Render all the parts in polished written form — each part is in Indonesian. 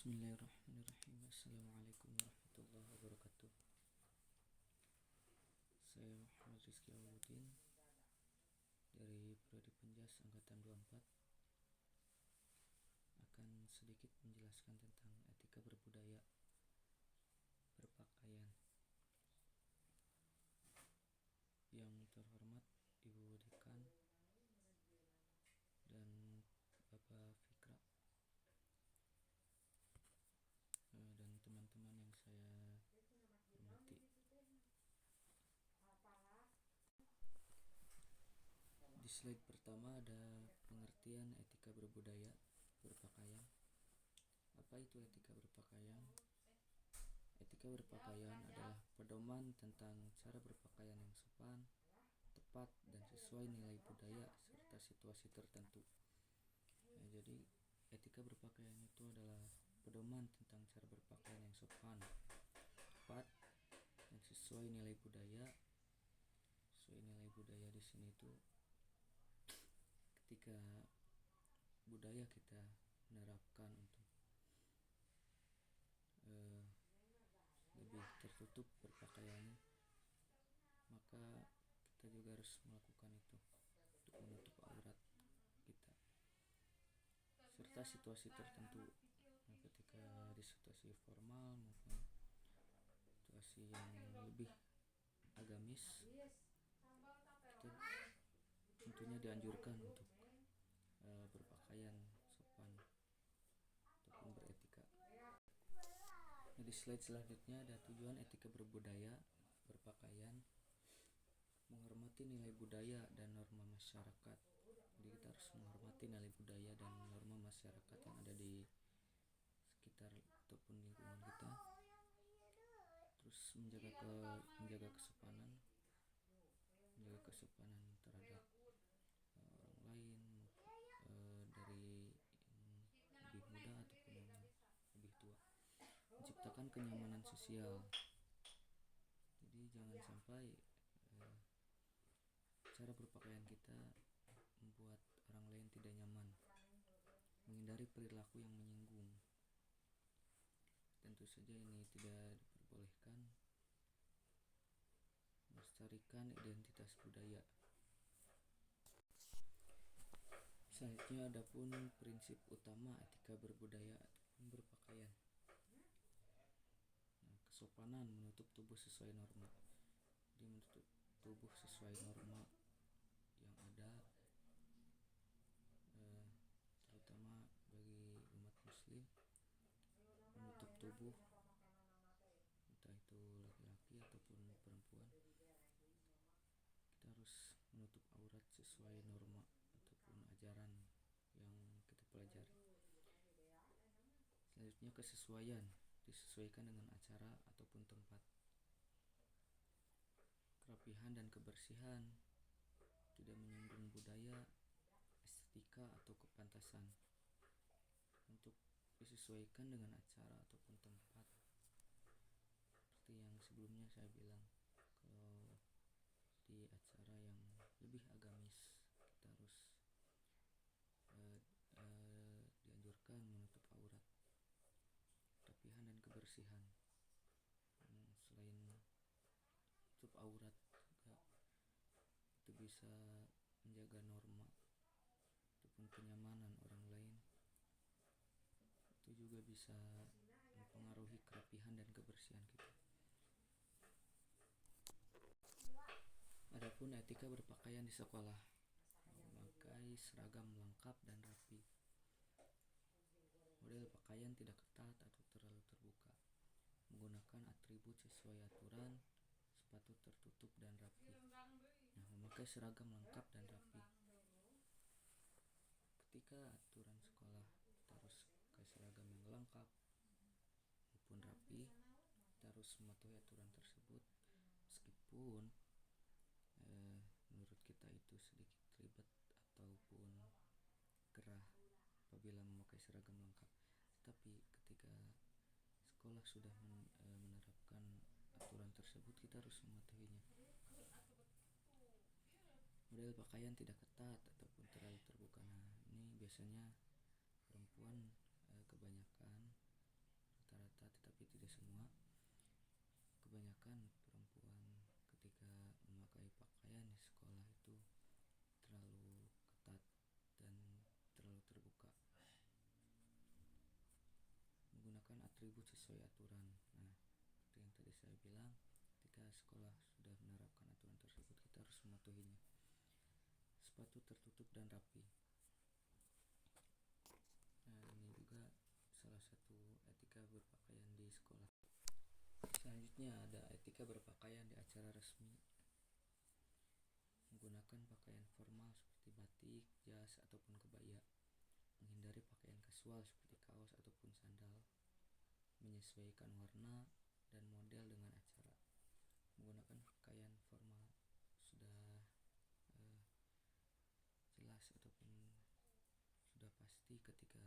Bismillahirrahmanirrahim. Assalamualaikum warahmatullahi wabarakatuh. Saya Muhammad Rizky Awaludin dari Prodi Penjas Angkatan 24 akan sedikit menjelaskan tentang etika berbudaya berpakaian. Yang terhormat Ibu Dekan dan Bapak Fikra dan teman-teman yang saya hormati. Di slide pertama ada pengertian etika berbudaya berpakaian. Apa itu etika berpakaian? Etika berpakaian adalah pedoman tentang cara berpakaian yang sopan, tepat, dan sesuai nilai budaya serta situasi tertentu. Jadi etika berpakaian itu adalah pedoman tentang cara berpakaian yang sopan, tepat, dan sesuai nilai budaya. Sesuai nilai budaya di sini itu ketika budaya kita menerapkan untuk lebih tertutup berpakaiannya, maka kita juga harus melakukan itu untuk menutup aurat kita serta situasi tertentu. Ketika di situasi formal maupun situasi yang lebih agamis, kita tentunya dianjurkan untuk berpakaian sopan ataupun beretika. Di slide selanjutnya ada tujuan etika berbudaya berpakaian: menghormati nilai budaya dan norma masyarakat. Jadi kita harus menghormati nilai budaya dan norma masyarakat yang ada di sekitar ataupun lingkungan kita. Terus menjaga kesopanan terhadap orang lain, dari yang lebih muda ataupun yang lebih tua. Menciptakan kenyamanan sosial. Jadi jangan sampai cara berpakaian kita membuat orang lain tidak nyaman. Menghindari perilaku yang menyinggung. Tentu saja ini tidak diperbolehkan. Melestarikan identitas budaya. Selanjutnya adapun prinsip utama etika berbudaya ataupun berpakaian. Kesopanan, menutup tubuh sesuai norma. Jadi menutup tubuh sesuai norma yang ada, terutama bagi umat muslim, menutup tubuh entah itu laki-laki ataupun perempuan, kita harus menutup aurat sesuai norma ataupun ajaran yang kita pelajari. Selanjutnya kesesuaian, disesuaikan dengan acara ataupun tempat. Kerapihan dan kebersihan, tidak menyinggung budaya, estetika atau kepantasan. Untuk disesuaikan dengan acara ataupun tempat. Seperti yang sebelumnya saya bilang, kalau di acara yang lebih agamis kita harus dianjurkan menutup aurat. Kerapihan dan kebersihan, selain tutup aurat juga itu bisa menjaga norma ataupun kenyamanan orang lain. Itu juga bisa mempengaruhi kerapihan dan kebersihan kita. Adapun etika berpakaian di sekolah: memakai seragam lengkap dan rapi. Model pakaian tidak ketat atau terlalu terbuka. Menggunakan atribut sesuai aturan, sepatu tertutup dan rapi. Memakai seragam lengkap dan rapi. Ketika aturan sekolah, kita harus pakai seragam yang lengkap maupun rapi. Kita harus mematuhi aturan tersebut, meskipun menurut kita itu sedikit ribet ataupun gerah apabila memakai seragam lengkap. Tapi ketika sekolah sudah menerapkan aturan tersebut, kita harus mematuhinya. Model pakaian tidak ketat ataupun terlalu terbuka. Ini biasanya perempuan kebanyakan beratribut sesuai aturan. Nah, seperti yang tadi saya bilang, ketika sekolah sudah menerapkan aturan tersebut, kita harus mematuhinya. Sepatu tertutup dan rapi. Nah, ini juga salah satu etika berpakaian di sekolah. Selanjutnya ada etika berpakaian di acara resmi. Menggunakan pakaian formal seperti batik, jas, ataupun kebaya. Menghindari pakaian kasual seperti kaos ataupun sandal. Menyesuaikan warna dan model dengan acara. Menggunakan pakaian formal sudah jelas ataupun sudah pasti ketika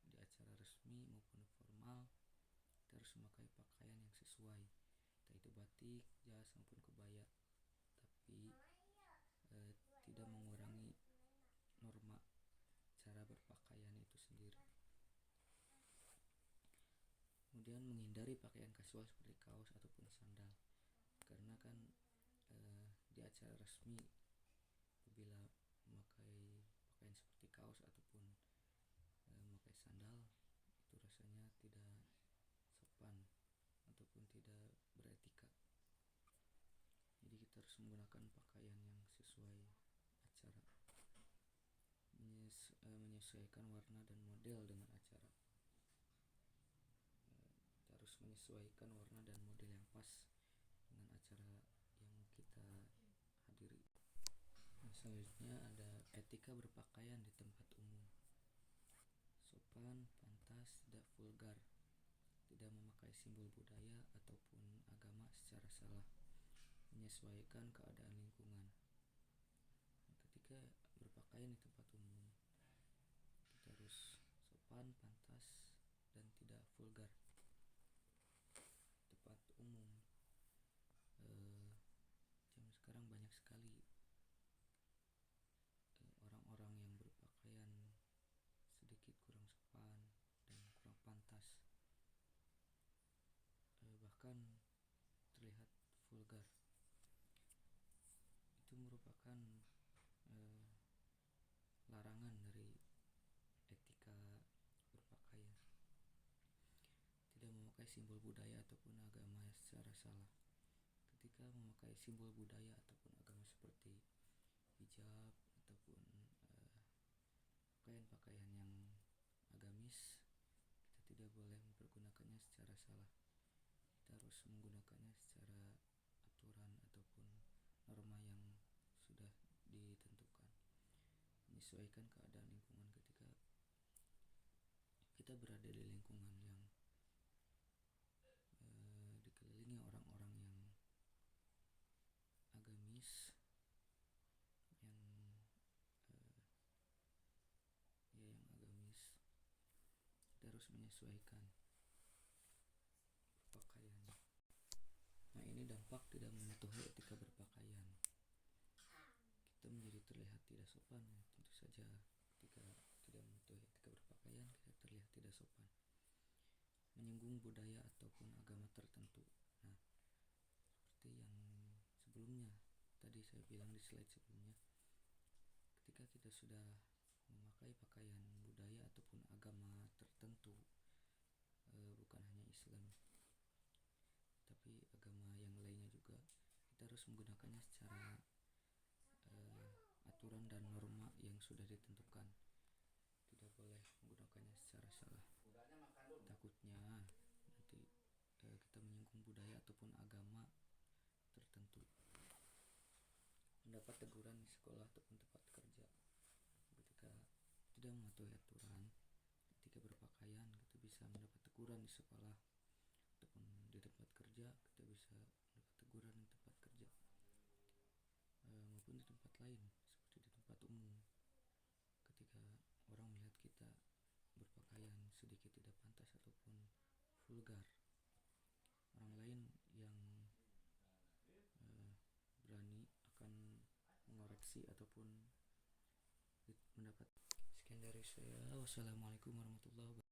di acara resmi maupun formal kita harus memakai pakaian yang sesuai, entah itu batik, jas maupun kebaya, tapi tidak mengurangi norma cara berpakaian itu sendiri. Kemudian menghindari pakaian kasual seperti kaos ataupun sandal, karena kan di acara resmi apabila memakai pakaian seperti kaos ataupun memakai sandal itu rasanya tidak sopan ataupun tidak beretika. Jadi kita harus menggunakan pakaian yang sesuai acara, menyesuaikan warna dan model dengan acara. Kita harus menyesuaikan warna dan model yang pas dengan acara yang kita hadiri. Selanjutnya ada etika berpakaian di tempat umum. Sopan, pantas, tidak vulgar, tidak memakai simbol budaya ataupun agama secara salah, menyesuaikan keadaan lingkungan. Ketika berpakaian di tempat umum, kita harus sopan, pantas, dan tidak vulgar. Tempat umum, zaman sekarang banyak sekali orang-orang yang berpakaian sedikit kurang sopan dan kurang pantas, bahkan terlihat vulgar. Itu merupakan larangan dari etika berpakaian. Tidak memakai simbol budaya ataupun agama secara salah. Ketika memakai simbol budaya ataupun agama seperti hijab ataupun pakaian-pakaian yang agamis, kita tidak boleh mempergunakannya secara salah. Kita harus menggunakannya secara aturan ataupun norma yang sudah ditentukan. Menyesuaikan keadaan lingkungan. Ketika kita berada di lingkungan yang dikelilingi orang-orang yang agamis, kita harus menyesuaikan pakaiannya. Nah, ini dampak tidak mematuhi etika berpakaian. Kita menjadi terlihat tidak sopan, tentu saja ketika tidak mematuhi etika berpakaian kita terlihat tidak sopan. Menyinggung budaya ataupun agama tertentu. Nah, seperti yang sebelumnya tadi saya bilang di slide sebelumnya, ketika kita sudah memakai pakaian budaya ataupun agama tertentu, bukan hanya Islam tapi agama yang lainnya juga, kita harus menggunakannya secara aturan dan norma yang sudah ditentukan. Tidak boleh menggunakannya secara salah. Takutnya nanti kita menyinggung budaya ataupun agama tertentu, mendapat teguran di sekolah ataupun tempat kerja. Ketika tidak mematuhi aturan ketika berpakaian, kita bisa mendapat teguran di sekolah ataupun di tempat kerja. Kita bisa mendapat teguran di tempat kerja maupun di tempat lain seperti di tempat umum. Ketika orang melihat kita berpakaian sedikit tidak pantas ataupun vulgar, orang lain yang berani akan mengoreksi ataupun mendapat. Sekian dari saya. Wassalamualaikum warahmatullahi wabarakatuh.